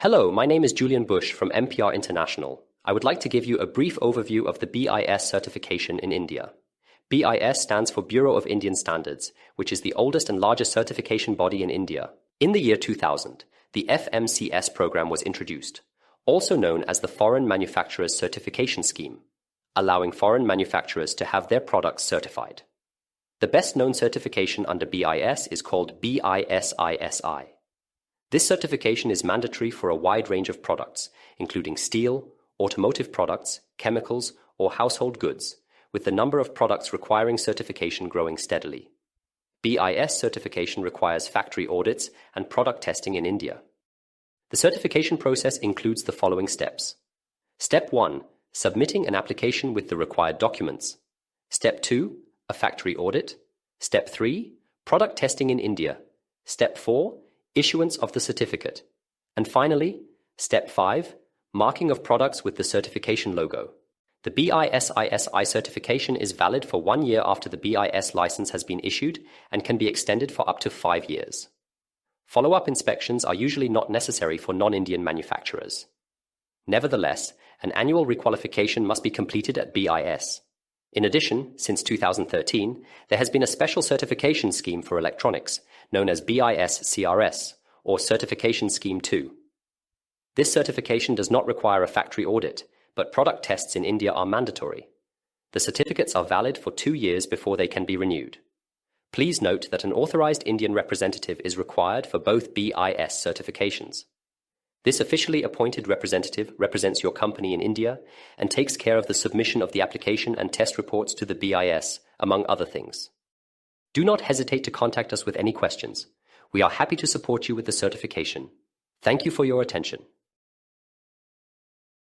Hello, my name is Julian Bush from MPR International. I would like to give you a brief overview of the BIS certification in India. BIS stands for Bureau of Indian Standards, which is the oldest and largest certification body in India. In the year 2000, the FMCS program was introduced, also known as the Foreign Manufacturers Certification Scheme, allowing foreign manufacturers to have their products certified. The best-known certification under BIS is called BIS ISI. This certification is mandatory for a wide range of products, including steel, automotive products, chemicals, or household goods, with the number of products requiring certification growing steadily. BIS certification requires factory audits and product testing in India. The certification process includes the following steps. Step 1. Submitting an application with the required documents. Step 2. A factory audit. Step 3. Product testing in India. Step 4. Issuance of the certificate. And finally, Step 5. Marking of products with the certification logo. The BIS ISI certification is valid for 1 year after the BIS license has been issued and can be extended for up to 5 years. Follow-up inspections are usually not necessary for non-Indian manufacturers. Nevertheless, an annual requalification must be completed at BIS. In addition, since 2013, there has been a special certification scheme for electronics, known as BIS CRS, or Certification Scheme 2. This certification does not require a factory audit, but product tests in India are mandatory. The certificates are valid for 2 years before they can be renewed. Please note that an authorized Indian representative is required for both BIS certifications. This officially appointed representative represents your company in India and takes care of the submission of the application and test reports to the BIS, among other things. Do not hesitate to contact us with any questions. We are happy to support you with the certification. Thank you for your attention.